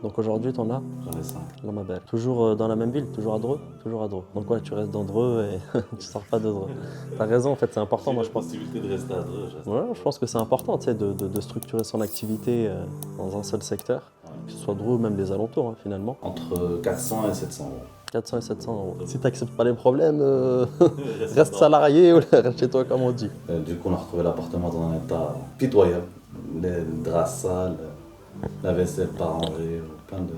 Donc aujourd'hui, t'en as? J'en ai 5. Là, ma belle. Toujours dans la même ville? Toujours à Dreux? Toujours à Dreux. Donc ouais, tu restes dans Dreux et tu sors pas de Dreux. T'as raison, en fait, c'est important, J'ai moi la je pense. possibilité de rester à Dreux, je reste à Ouais, Dreux. je pense que c'est important, tu sais, de structurer son activité dans un seul secteur, que ce soit Dreux ou même les alentours, hein, finalement. Entre 400 et 700 euros. 400 et 700 euros. Si t'acceptes pas les problèmes, Reste reste dedans. salarié ou reste chez toi, comme on dit. Du coup, on a retrouvé l'appartement dans un état pitoyable. Les draps sales, la vaisselle pas rangée, plein de.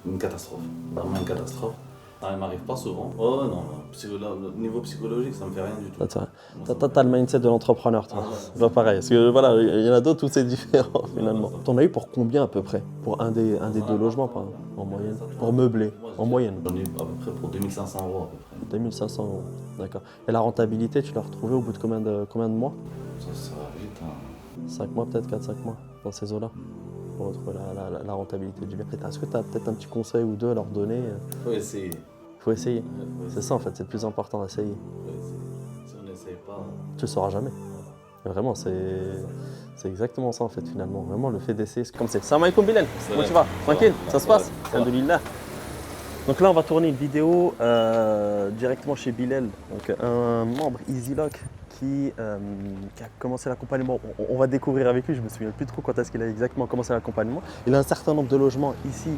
Une catastrophe. Vraiment une catastrophe. Ça ne m'arrive pas souvent. Oh non, le niveau psychologique, ça me fait rien du tout. T'as Moi, ça me t'as le mindset de l'entrepreneur, toi. Ah ouais, C'est pas pareil. Parce que voilà, il y en a d'autres où c'est différent finalement. Ouais, ça. T'en as eu pour combien à peu près? Pour un des deux logements, par exemple, en moyenne? Pour meubler, en moyenne? J'en ai eu à peu près pour 2500 euros à peu près. 2500 euros, d'accord. Et la rentabilité, tu l'as retrouvée au bout de combien de mois? Ça va vite. Hein. 5 mois peut-être, 4-5 mois, dans ces eaux-là, pour retrouver la rentabilité du bien. Est-ce que tu as peut-être un petit conseil ou deux à leur donner? Faut essayer. Il faut essayer. Faut C'est essayer. ça en fait, c'est le plus important d'essayer. Faut essayer. Si on n'essaye pas. Tu le sauras jamais. Vraiment, c'est exactement ça en fait finalement. Vraiment, le fait d'essayer, c'est comme c'est. Salam alaikum Bilal, comment tu vas? Tranquille, ça se passe? Alhamdoulilah. Donc là, on va tourner une vidéo directement chez Bilal, donc un membre EasyLock qui a commencé l'accompagnement. On va découvrir avec lui, je me souviens plus trop quand est-ce qu'il a exactement commencé l'accompagnement. Il a un certain nombre de logements ici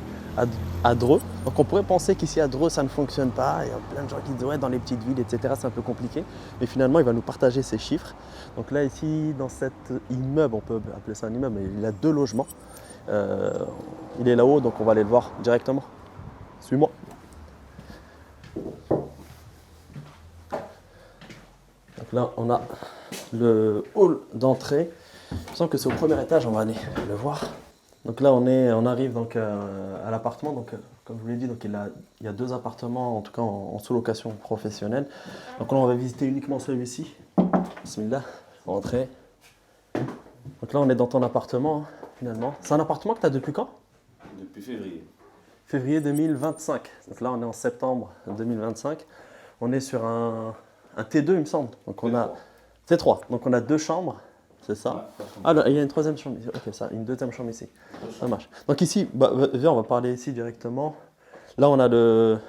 à Dreux. Donc on pourrait penser qu'ici à Dreux, ça ne fonctionne pas. Il y a plein de gens qui disent ouais, dans les petites villes, etc., c'est un peu compliqué. Mais finalement, il va nous partager ses chiffres. Donc là, ici, dans cet immeuble, on peut appeler ça un immeuble, mais il a 2 logements. Il est là-haut, donc on va aller le voir directement. Suis-moi. Donc là, on a le hall d'entrée. Je sens que c'est au premier étage, on va aller le voir. Donc là, on arrive donc à l'appartement. Donc, comme je vous l'ai dit, donc il y a 2 appartements, en tout cas en sous-location professionnelle. Donc là, on va visiter uniquement celui-ci. Bismillah, rentrez. Donc là, on est dans ton appartement, hein, finalement. C'est un appartement que tu as depuis quand? Depuis février. Février 2025. Donc là, on est en septembre 2025. On est sur un T2, il me semble. Donc on a T3. Donc on a 2 chambres, c'est ça? Ouais, Ah, non, il y a une 3e chambre ici. Ok, ça, une 2e chambre ici. Ça marche. Donc ici, bah, viens, on va parler ici directement. Là, on a le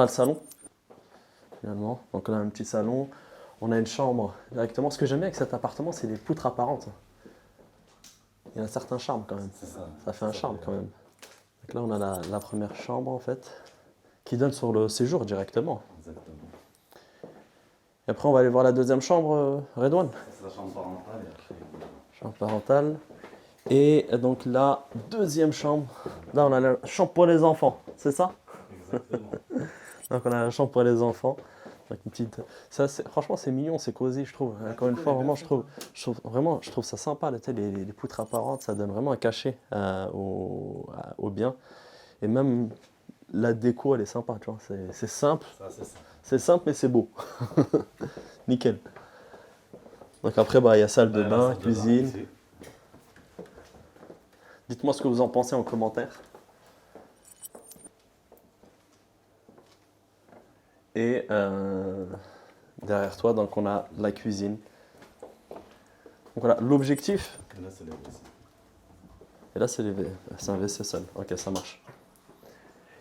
salon, finalement. Donc on a un petit salon. On a une chambre directement. Ce que j'aime bien avec cet appartement, c'est les poutres apparentes. Il y a un certain charme quand même. C'est ça. Ça fait un charme quand même. Donc là, on a la première chambre en fait, qui donne sur le séjour directement. Exactement. Et après, on va aller voir la 2e chambre, Redouane. C'est la chambre parentale et après. Chambre parentale. Et donc la 2e chambre. Là, on a la chambre pour les enfants, c'est ça? Exactement. Donc on a la chambre pour les enfants. Donc une petite. Ça, franchement, c'est mignon, c'est cosy, je trouve. Encore une fois, vraiment, je trouve ça sympa. Tu sais, les poutres apparentes, ça donne vraiment un cachet au bien. Et même la déco, elle est sympa, tu vois. C'est simple. Ça, c'est ça. C'est simple, mais c'est beau. Nickel. Donc après, bah, il y a salle de La bain, salle de cuisine. ici. Dites-moi ce que vous en pensez en commentaire. Et derrière toi, donc on a la cuisine. Donc voilà, l'objectif. Et là, c'est les WC. Et là, c'est un WC seul. Ok, ça marche.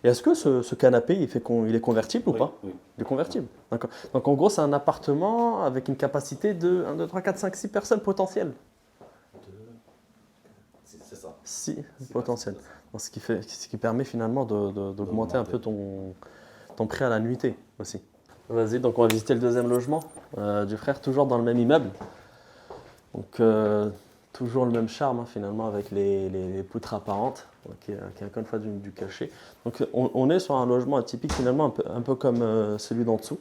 Et est-ce que ce canapé, il est convertible ou Oui, pas? oui. Il est convertible. D'accord. Donc en gros, c'est un appartement avec une capacité de 1, 2, 3, 4, 5, 6 personnes potentielles. C'est ça. 6 Six potentielles. personnes. Donc, ce qui permet finalement d'augmenter un peu ton prix à la nuitée aussi. Vas-y, donc on va visiter le 2e logement du frère, toujours dans le même immeuble. Donc toujours le même charme hein, finalement avec les poutres apparentes, qui a encore une fois du cachet. Donc on est sur un logement atypique finalement un peu comme celui d'en dessous.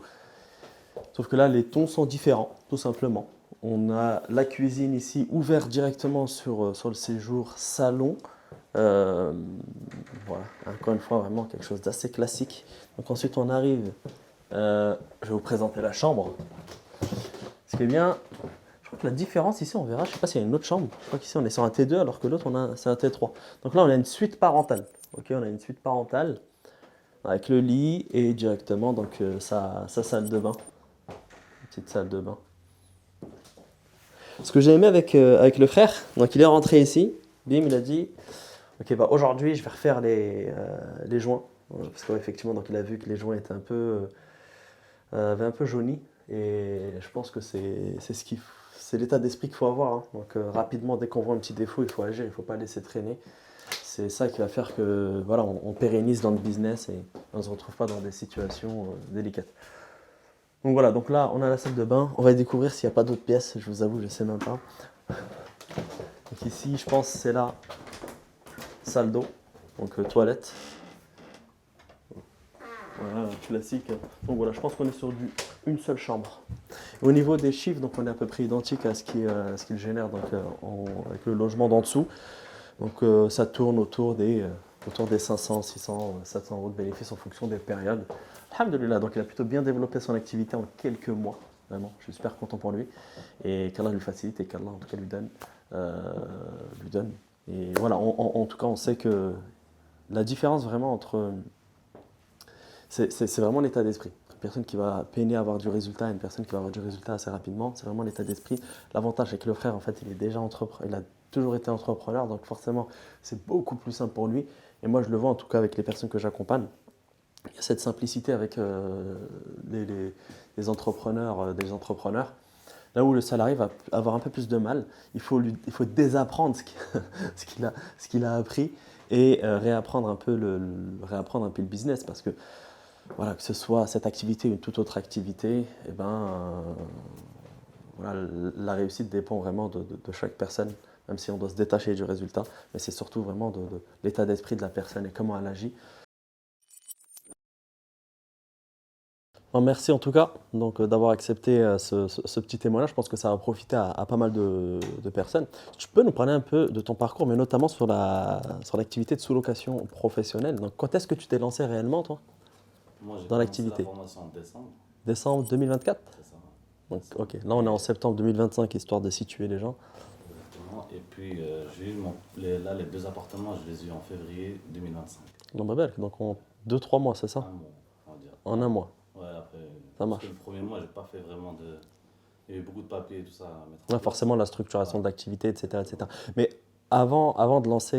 Sauf que là les tons sont différents, tout simplement. On a la cuisine ici ouverte directement sur le séjour salon. Voilà, encore une fois vraiment quelque chose d'assez classique. Donc ensuite on arrive, je vais vous présenter la chambre. Ce qui est bien, je crois que la différence ici on verra, je ne sais pas s'il y a une autre chambre. Je crois qu'ici on est sur un T2 alors que l'autre c'est un T3. Donc là on a une suite parentale. Ok, on a une suite parentale avec le lit et directement donc sa salle de bain, une petite salle de bain. Ce que j'ai aimé avec le frère, donc il est rentré ici, bim, il a dit Ok, bah aujourd'hui, je vais refaire les joints. Parce qu'effectivement, donc il a vu que les joints étaient avaient un peu jauni. Et je pense que c'est l'état d'esprit qu'il faut avoir, hein. Donc rapidement, dès qu'on voit un petit défaut, il faut agir, il ne faut pas laisser traîner. C'est ça qui va faire que voilà, on pérennise dans le business et on ne se retrouve pas dans des situations délicates. Donc voilà, donc là, on a la salle de bain. On va découvrir s'il n'y a pas d'autres pièces. Je vous avoue, je ne sais même pas. Donc ici, je pense que c'est la salle d'eau, donc toilette. Voilà, classique. Donc voilà, je pense qu'on est sur une seule chambre. Au niveau des chiffres, donc on est à peu près identique à ce qu'il génère donc, avec le logement d'en dessous. Donc ça tourne autour des 500, 600, 700 euros de bénéfices en fonction des périodes. Alhamdulillah, donc il a plutôt bien développé son activité en quelques mois. Vraiment, je suis super content pour lui. Et qu'Allah lui facilite et qu'Allah en tout cas lui donne. Et voilà, en tout cas, on sait que la différence vraiment entre... C'est vraiment l'état d'esprit. Une personne qui va peiner à avoir du résultat et une personne qui va avoir du résultat assez rapidement, c'est vraiment l'état d'esprit. L'avantage, c'est que le frère, en fait, il est déjà entrepreneur, il a toujours été entrepreneur, donc forcément, c'est beaucoup plus simple pour lui. Et moi, je le vois en tout cas avec les personnes que j'accompagne. Il y a cette simplicité avec les entrepreneurs, des entrepreneurs. Là où le salarié va avoir un peu plus de mal, il faut désapprendre ce qu'il a appris et réapprendre un peu le business parce que voilà, que ce soit cette activité ou une toute autre activité, eh ben, voilà, la réussite dépend vraiment de chaque personne, même si on doit se détacher du résultat, mais c'est surtout vraiment de l'état d'esprit de la personne et comment elle agit. Bon, merci en tout cas donc, d'avoir accepté ce petit témoignage. Je pense que ça va profiter à pas mal de personnes. Tu peux nous parler un peu de ton parcours, mais notamment sur l'activité de sous-location professionnelle. Donc, quand est-ce que tu t'es lancé réellement, toi, Moi, j'ai dans commencé la l'activité? formation en décembre. Décembre 2024? C'est ça. Donc, Décembre. ok, là on est en septembre 2025, histoire de situer les gens. Exactement. Et puis, j'ai eu là, les deux appartements, je les ai eu en février 2025. Non, bah belle, donc en 2-3 mois, c'est ça? Un mois, on va dire. En un mois, Ouais, après, ça parce que marche. le premier mois, j'ai pas fait vraiment de. Il y a eu beaucoup de papiers et tout ça à mettre en Ouais, place. forcément, la structuration Ouais. de l'activité, etc., etc. Mais avant de lancer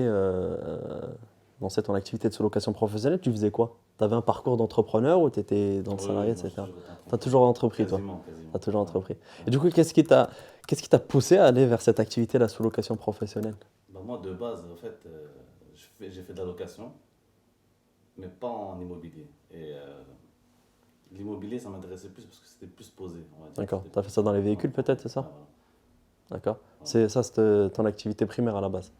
ton activité de sous-location professionnelle, tu faisais quoi? Tu avais un parcours d'entrepreneur ou tu étais dans le Oui, salarié, oui, moi, j'ai etc.? toujours été Tu as entrepreneur. toujours entrepris, toi? Quasiment, Tu quasiment. as toujours Ouais. entrepris. Ouais. Et du coup, qu'est-ce qui t'a poussé à aller vers cette activité, la sous-location professionnelle? Bah, moi, de base, en fait, j'ai fait de la location, mais pas en immobilier. Et l'immobilier, ça m'intéressait plus parce que c'était plus posé, on va dire. D'accord. C'était Tu as fait ça dans les plus- véhicules, peut-être, c'est Ouais, ça? voilà. D'accord. Voilà. C'était ton activité primaire à la base.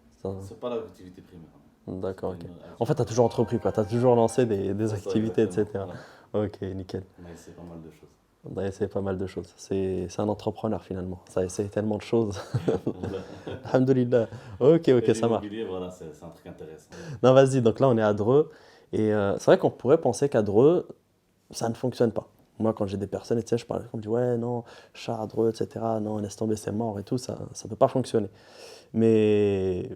C'est pas l'activité primaire. D'accord, C'était ok. une En fait, tu as activité. toujours entrepris, quoi. Tu as toujours lancé des C'est ça, activités, exactement. etc. Ouais. Ok, nickel. On a essayé pas mal de choses. On a essayé pas mal de choses. C'est un entrepreneur finalement. Ça essaie tellement de choses. Voilà. Alhamdulillah. Ok, Et ok, ça marche. l'immobilier, voilà, c'est un truc intéressant. Non, vas-y. Donc là, on est à Dreux. Et c'est vrai qu'on pourrait penser qu'à Dreux, ça ne fonctionne pas. Moi, quand j'ai des personnes, tu sais, je parle, on me dit, ouais, non, chat à Dreux, etc. Non, laisse tomber, c'est mort et tout. Ça ne peut pas fonctionner. Mais,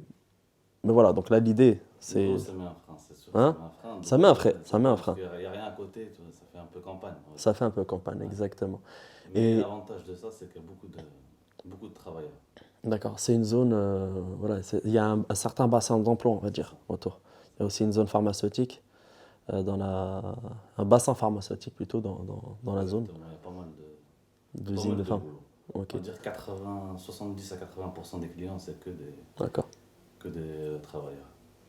mais voilà, donc là, l'idée, c'est. Dreux, ça met un frein, c'est sûr. Ça Hein? met un frein. Ça met un frein. Dreux, Ça met un parce frein. qu'il n'y a rien à côté, tu vois, ça fait un peu campagne, on va dire. Ça fait un peu campagne, Ouais. exactement. Mais Et l'avantage de ça, c'est qu'il y a beaucoup de travailleurs. d'accord, c'est une zone, voilà, il y a un certain bassin d'emploi, on va dire, autour. Il y a aussi une zone pharmaceutique, un bassin pharmaceutique plutôt dans la zone Exactement, il y a pas d'usines mal de de pharma. boulot. Ok, On va dire 70 à 80% des clients, c'est d'accord, que des travailleurs.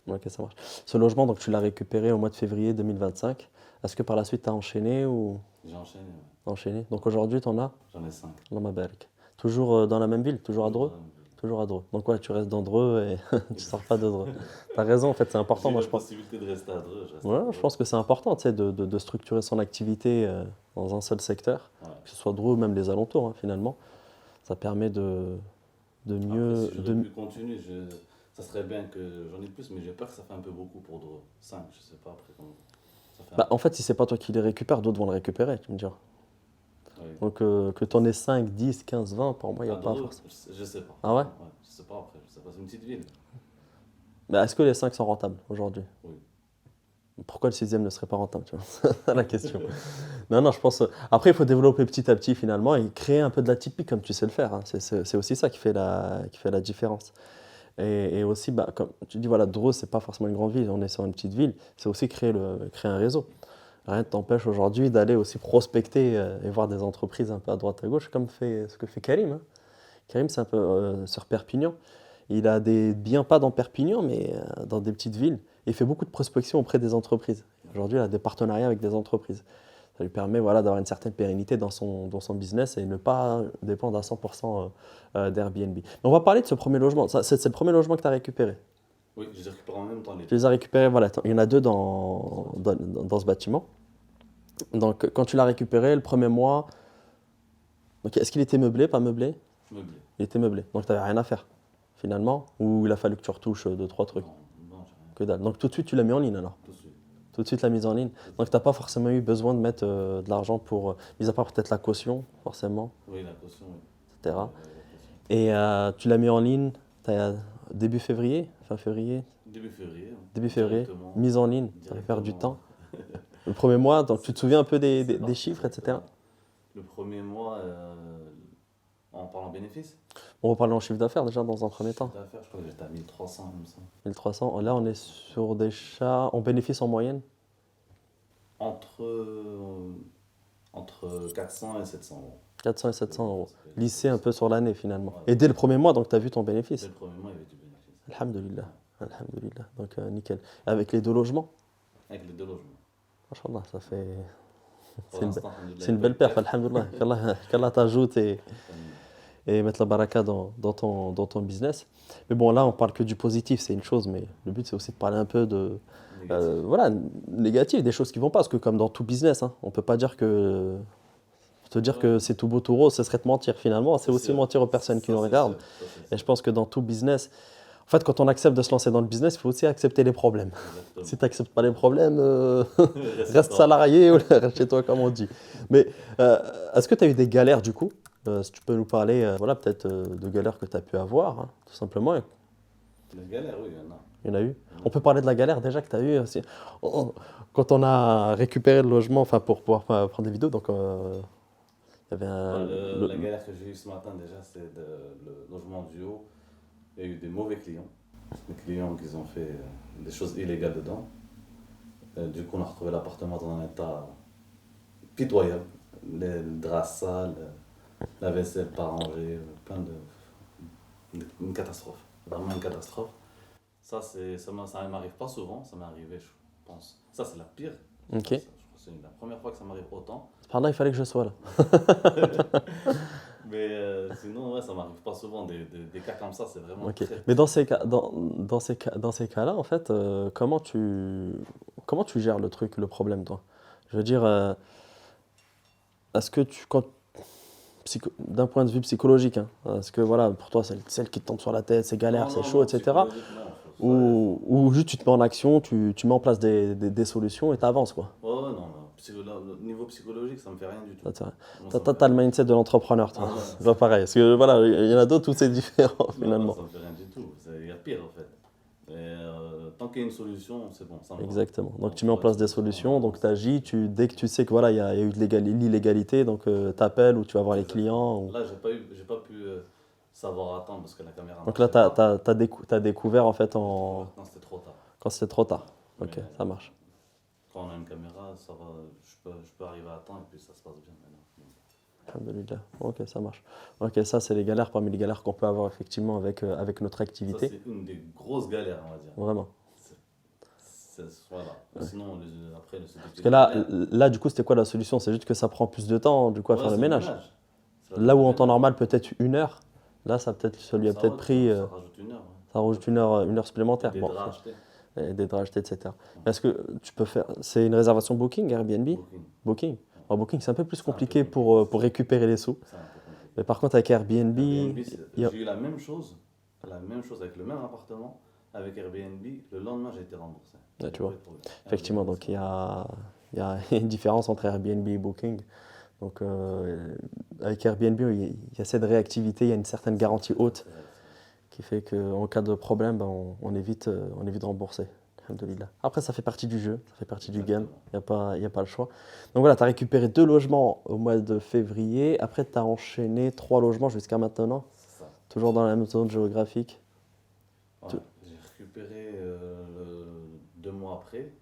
ok, ça marche. Ce logement, donc tu l'as récupéré au mois de février 2025. Est-ce que par la suite tu as enchaîné ou J'ai enchaîné, ouais. enchaîné? Donc aujourd'hui, tu en as J'en ai 5. dans ma barque. Toujours dans la même ville, toujours à Dreux? Toujours à Dreux. Donc ouais, tu restes dans Dreux et tu sors pas de Dreux. Tu as raison, en fait, c'est important, J'ai moi la je pense. possibilité de rester à Dreux, je reste à Ouais, Dreux. je pense que c'est important, tu sais, de structurer son activité dans un seul secteur, Ouais. que ce soit Dreux ou même les alentours, hein, finalement. Ça permet de Après, mieux. si j'aurais pu continuer, ça serait bien que j'en ai plus, mais j'ai peur que ça fait un peu beaucoup pour Dreux. 5, je sais pas après comment. Ça fait un Bah, en fait, si c'est pas toi qui les récupères, d'autres vont le récupérer, tu me diras. Oui. Donc que tu en aies 5, 10, 15, 20, pour moi, il n'y a À pas Dreux, forcément. je sais pas. Ah ouais? Je sais pas après, je sais pas, c'est une petite ville. Mais est-ce que les 5 sont rentables aujourd'hui? Oui. Pourquoi le sixième ne serait pas rentable, tu vois? C'est ça la question. Non, non, je pense. Après, il faut développer petit à petit finalement et créer un peu de l'atypique comme tu sais le faire, hein. C'est aussi ça qui fait la différence. Et aussi, bah, comme tu dis, voilà, Dreux, c'est pas forcément une grande ville, on est sur une petite ville, c'est aussi créer un réseau. Rien ne t'empêche aujourd'hui d'aller aussi prospecter et voir des entreprises un peu à droite à gauche, comme ce que fait Karim, hein. Karim, c'est un peu sur Perpignan. Il a des biens, pas dans Perpignan, mais dans des petites villes. Et il fait beaucoup de prospection auprès des entreprises. Aujourd'hui, il a des partenariats avec des entreprises. Ça lui permet voilà, d'avoir une certaine pérennité dans son business et ne pas dépendre à 100% d'Airbnb. Mais on va parler de ce premier logement. C'est le premier logement que tu as récupéré. Oui, je les récupère en même temps les Tu les as récupérés, voilà. Il y en a deux dans ce bâtiment. Donc, quand tu l'as récupéré, le premier mois, donc, est-ce qu'il était meublé, pas meublé? meublés. Il était meublé. Donc, tu n'avais rien à faire, finalement. Ou il a fallu que tu retouches deux, trois trucs. Non, non, j'ai rien. Que dalle. Donc, tout de suite, tu l'as mis en ligne alors. Tout de suite. Tout de suite, la mise en ligne. Donc, tu n'as pas forcément eu besoin de mettre de l'argent pour, mis à part peut-être la caution, forcément, Oui, la caution, oui. etc. La caution. Et tu l'as mis en ligne début février, fin février, Début février. Oui. début février, Directement. mise en ligne, tu vas faire du Directement. temps. Le premier mois, donc tu te souviens un peu C'est des parti, chiffres, etc. Le premier mois, en parlant bénéfice, On va parler en chiffre d'affaires déjà dans un premier temps. chiffre d'affaires, je crois que j'étais à 1300, comme ça. 1300, là on est sur des chats, on bénéficie en moyenne Entre 400 et 700 euros. 400 et 700 euros. Ça fait- Lissé un peu sur l'année finalement. Ouais. Et dès le premier mois, donc tu as vu ton Dès bénéfice. le premier mois, il y avait du bénéfice. Alhamdulillah. Alhamdulillah. Donc nickel. Avec les deux logements, Avec les deux logements. Machallah, ça fait. Pour C'est une, l'instant, alhamdoulilah, c'est une belle perf, alhamdulillah. Qu'Allah t'ajoute Alhamdoulilah. et mettre la baraka dans ton business. Mais bon, là, on parle que du positif, c'est une chose, mais le but, c'est aussi de parler un peu de. Négatif. Voilà, négatif, des choses qui vont pas. Parce que, comme dans tout business, hein, on peut pas dire que. Te dire que c'est tout beau, tout rose, ce serait te mentir finalement. C'est aussi sûr. mentir aux personnes qui Ça, nous c'est regardent. sûr. Ça, c'est Et sûr. je pense que dans tout business, en fait, quand on accepte de se lancer dans le business, il faut aussi accepter les problèmes. Exactement. Si tu n'acceptes pas les problèmes, reste pas. salarié ou reste chez toi, comme on dit. Mais est-ce que tu as eu des galères du coup? Si tu peux nous parler, voilà, peut-être de galères que tu as pu avoir, hein, tout simplement. Les galères, oui, il y en a. Il y en a eu. On peut parler de la galère déjà que tu as eu aussi. Quand on a récupéré le logement, enfin pour pouvoir prendre des vidéos, donc il y avait La galère que j'ai eue ce matin, déjà, c'est le logement du haut. Il y a eu des mauvais clients. Des clients qui ont fait des choses illégales dedans. Du coup, on a retrouvé l'appartement dans un état pitoyable. Les draps sales, la vaisselle pas rangée, plein une catastrophe. Vraiment une catastrophe. Ça m'arrive pas souvent, ça m'est arrivé, je pense. Ça, c'est la pire. Ok. Je crois que c'est la première fois que ça m'arrive autant. Par là, il fallait que je sois là. Mais sinon, ouais, ça m'arrive pas souvent. Des cas comme ça, c'est vraiment Ok. très. Mais dans ces cas-là, en fait, comment tu gères le truc, le problème, toi? Je veux dire, est-ce que d'un point de vue psychologique, hein, est-ce que voilà, pour toi, c'est celle qui te tombe sur la tête, c'est galère, Non, c'est non, chaud, non, etc. psychologique, non, Ou juste tu te mets en action, tu mets en place des solutions et tu avances, quoi. Ouais, ouais, non, non. Le niveau psychologique, ça me fait rien du tout. Ça, c'est vrai. Non, T'as ça me fait t'as le rien. mindset de l'entrepreneur, toi. Ah, ouais. C'est pas pareil. Parce que voilà, il y en a d'autres où c'est différent, Non, finalement. ça me fait rien du tout. Il y a pire, en fait. Et tant qu'il y a une solution, c'est bon, ça me va. Exactement. Donc tu On mets en trouve place une des solutions, donc tu agis, dès que tu sais que voilà, il y a eu de l'illégalité, donc tu appelles ou tu vas voir les clients. Là, j'ai pas pu savoir attendre parce que la caméra. Donc là, marchait pas. t'as découvert en fait Non, c'était trop tard. quand c'était trop tard. Ok, Mais, ça marche. Quand on a une caméra, ça va, je peux arriver à temps et puis ça se passe bien maintenant. Alhamdoulilah. Ok, ça marche. Ok, ça c'est les galères parmi les galères qu'on peut avoir effectivement avec notre Ça, activité. c'est une des grosses galères, on va dire. Vraiment. Voilà. Sinon, après, le Parce que là, du coup, c'était quoi la solution? C'est juste que ça prend plus de temps du coup à faire le ménage. Là où en temps normal peut-être 1 heure, là ça lui a peut-être pris. Ça rajoute 1 heure. Ça rajoute 1 heure supplémentaire. Des Bon, draps achetés. et des draps achetés, etc. Est-ce que tu peux faire. C'est une réservation Booking, Airbnb? Booking. Booking. Alors, Booking, c'est un peu plus C'est un peu compliqué compliqué. pour récupérer les sous. C'est un peu compliqué. Mais par contre, avec Airbnb, Airbnb, il y a- j'ai eu la même chose avec le même appartement, avec Airbnb. Le lendemain, j'ai été remboursé. Ouais, tu vois. Pas de problème. effectivement, Airbnb, donc il y a une différence entre Airbnb et Booking. Donc, avec Airbnb, il y a cette réactivité, il y a une certaine garantie haute qui fait qu'en cas de problème, ben, on évite de rembourser. Alhamdoulilah. Après, ça fait partie du jeu, ça fait partie du game, il n'y a pas le choix. Donc voilà, tu as récupéré 2 logements au mois de février, après tu as enchaîné 3 logements jusqu'à maintenant, C'est ça. toujours dans la même zone géographique. Ouais, j'ai récupéré 2 mois après,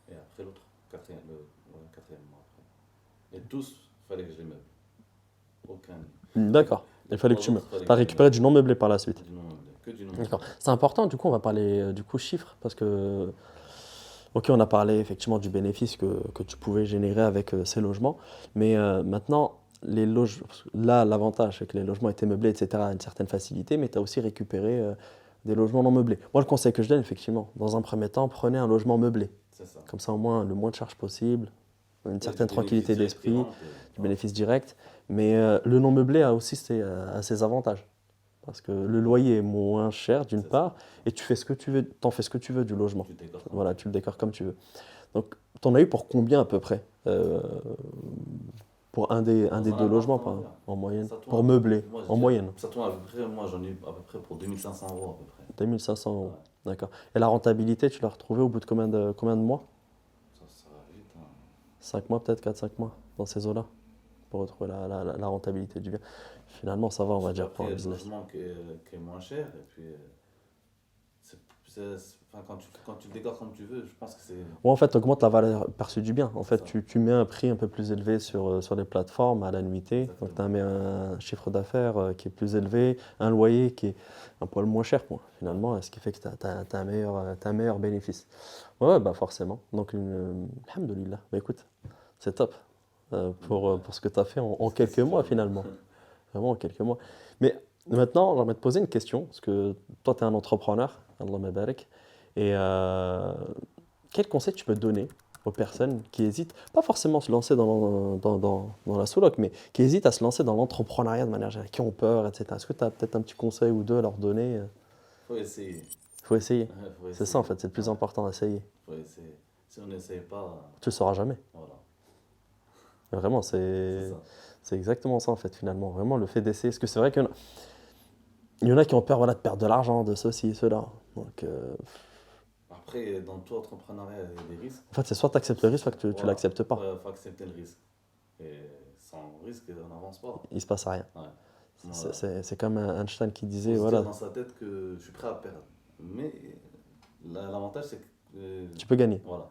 et après l'autre, quatrième mois après. Et tous, il fallait que je les meuble. Aucun. D'accord. Il fallait que tu me. Tu as récupéré du non meublé par la suite. Du non meublé, que du non D'accord. meublé. C'est important, du coup, on va parler du coup chiffres, parce que, ok, on a parlé effectivement du bénéfice que tu pouvais générer avec ces logements, mais maintenant, là, l'avantage, c'est que les logements étaient meublés, etc., une certaine facilité, mais tu as aussi récupéré des logements non meublés. Moi, le conseil que je donne, effectivement, dans un premier temps, prenez un logement meublé. C'est ça. Comme ça, au moins, le moins de charges possible, une certaine Du tranquillité bénéfice d'esprit, direct du bénéfice direct. Mais le non meublé a aussi ses avantages. Parce que le loyer est moins cher, d'une C'est part, et tu fais ce que tu veux, t'en fais ce que tu veux du logement. Tu décores. Voilà, tu le décores comme tu veux. Donc, t'en as eu pour combien à peu près pour un des Dans un deux appart, logements, on va dire. en moyenne? Ça tourne Pour à peu meubler, près- moi, je en dirais- moyenne. Ça tourne à peu près, moi j'en ai eu à peu près pour 2500 euros à peu près. 2500 euros. Ouais. D'accord. Et la rentabilité, tu l'as retrouvée au bout de combien de mois? Ça va vite. Hein. 5 mois, peut-être 4-5 mois, dans ces eaux-là, pour retrouver la rentabilité du bien. Finalement, ça va, on va dire, pour Après, un il y a le business. logement qui est moins cher. Et puis, enfin, quand tu le décores comme tu veux, je pense que c'est. Ouais, en fait, tu augmentes la valeur perçue du bien. En C'est fait, ça. tu mets un prix un peu plus élevé sur les plateformes à la nuitée. Exactement. Donc, tu mets un chiffre d'affaires qui est plus élevé, un loyer qui est un poil moins cher, quoi, finalement, ce qui fait que tu as un meilleur bénéfice. Ouais, bah forcément. Donc, alhamdoulilah. Bah, écoute, c'est top pour ce que tu as fait en quelques mois, finalement. Vraiment en quelques mois. Mais maintenant, j'aimerais te poser une question, parce que toi, tu es un entrepreneur, Allah mabarak, et quel conseil tu peux donner aux personnes qui hésitent, pas forcément se lancer dans la sous-loc, mais qui hésitent à se lancer dans l'entrepreneuriat de manière générale, qui ont peur, etc. Est-ce que tu as peut-être un petit conseil ou deux à leur donner? Faut essayer. Il faut essayer. Faut C'est ça, en essayer. fait, c'est le plus Ouais, important d'essayer. faut essayer. Si on n'essaye pas, Tu le sauras jamais. voilà. Vraiment, C'est ça. c'est exactement ça, en fait, finalement. Vraiment, le fait d'essayer. Parce que c'est vrai qu'il y en a qui ont peur, voilà, de perdre de l'argent, de ceci, cela. Donc, Après, dans tout entrepreneuriat, il y a des risques. en fait, c'est soit tu acceptes le risque, soit que tu Voilà. l'acceptes pas. Ouais, faut accepter le risque. Et sans risque, on n'avance pas. Il se passe rien. Ouais. Voilà. C'est comme Einstein qui Faut disait, se voilà, dire dans sa tête que je suis prêt à perdre. Mais l'avantage, c'est que. tu peux gagner. Voilà,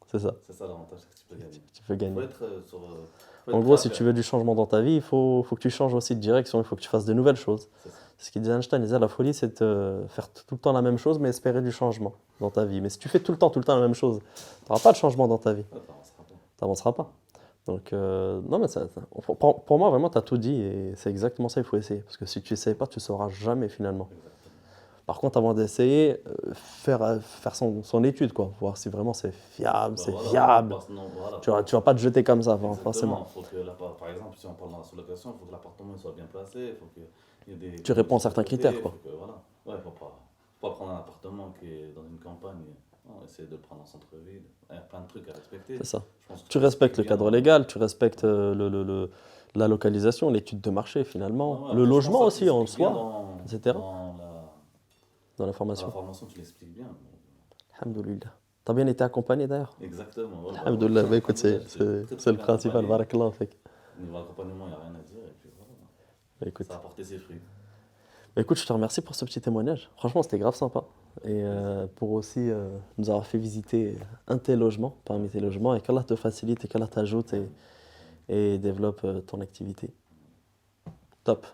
C'est ça. c'est ça l'avantage, c'est que tu peux gagner. Tu peux Faut gagner. être faut En être gros, prêt si à tu perdre. veux du changement dans ta vie, il faut que tu changes aussi de direction, il faut que tu fasses de nouvelles choses. C'est ça. C'est ce qu'il disait Einstein, il disait la folie, c'est de faire tout le temps la même chose, mais espérer du changement dans ta vie. Mais si tu fais tout le temps la même chose, tu n'auras pas de changement dans ta vie. Ouais, t'avanceras pas. Tu n'avanceras pas. Donc, non, mais pour moi, vraiment, tu as tout dit et c'est exactement ça, il faut essayer. Parce que si tu n'essayes pas, tu ne sauras jamais finalement. Exactement. Par contre, avant d'essayer, faire son étude, quoi, voir si vraiment c'est fiable, Bah c'est voilà, viable. parce que non, voilà. Tu vas pas te jeter comme ça, Exactement. forcément. Faut que par exemple, si on parle dans la sous-location, il faut que l'appartement soit bien placé, il faut qu'il y ait des. Tu réponds à certains côtés, critères, quoi. faut que, voilà. Ouais, faut pas prendre un appartement qui est dans une campagne. Non, essayer de le prendre en centre-ville. Il y a plein de trucs à respecter. C'est ça. Je pense que Tu respectes le bien cadre dans- légal, tu respectes la localisation, l'étude de marché finalement, Ouais, le après, je logement pense que ça, aussi tu en l'expliques bien soi, etc. Dans Dans la la formation. formation, tu l'expliques bien. Alhamdoulilah. T'as bien été accompagné d'ailleurs? Exactement. Voilà. Alhamdoulilah, bah écoute, Alhamdoulilah, c'est très, très c'est le bien principal, accompagné. barakallah fik. Niveau accompagnement, il n'y a rien à dire. Et puis voilà. Bah écoute. Ça a apporté ses fruits. Bah écoute, je te remercie pour ce petit témoignage. Franchement, c'était grave sympa. Et pour aussi nous avoir fait visiter un de tes logements, parmi tes logements, et qu'Allah te facilite et qu'Allah t'ajoute et développe ton activité. Top.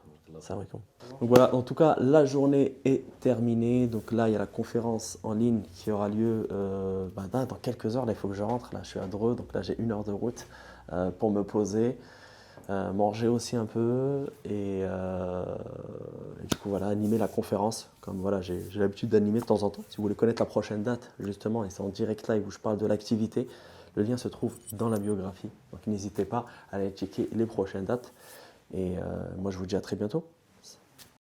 Salam alaikum. Donc voilà, en tout cas, la journée est terminée. Donc là, il y a la conférence en ligne qui aura lieu dans quelques heures. Là, il faut que je rentre. Là, je suis à Dreux, donc là, j'ai 1 heure de route pour me poser, manger aussi un peu et du coup, voilà, animer la conférence. Comme voilà, j'ai l'habitude d'animer de temps en temps. Si vous voulez connaître la prochaine date, justement, et c'est en direct live où je parle de l'activité, le lien se trouve dans la biographie. Donc n'hésitez pas à aller checker les prochaines dates. Et moi, je vous dis à très bientôt.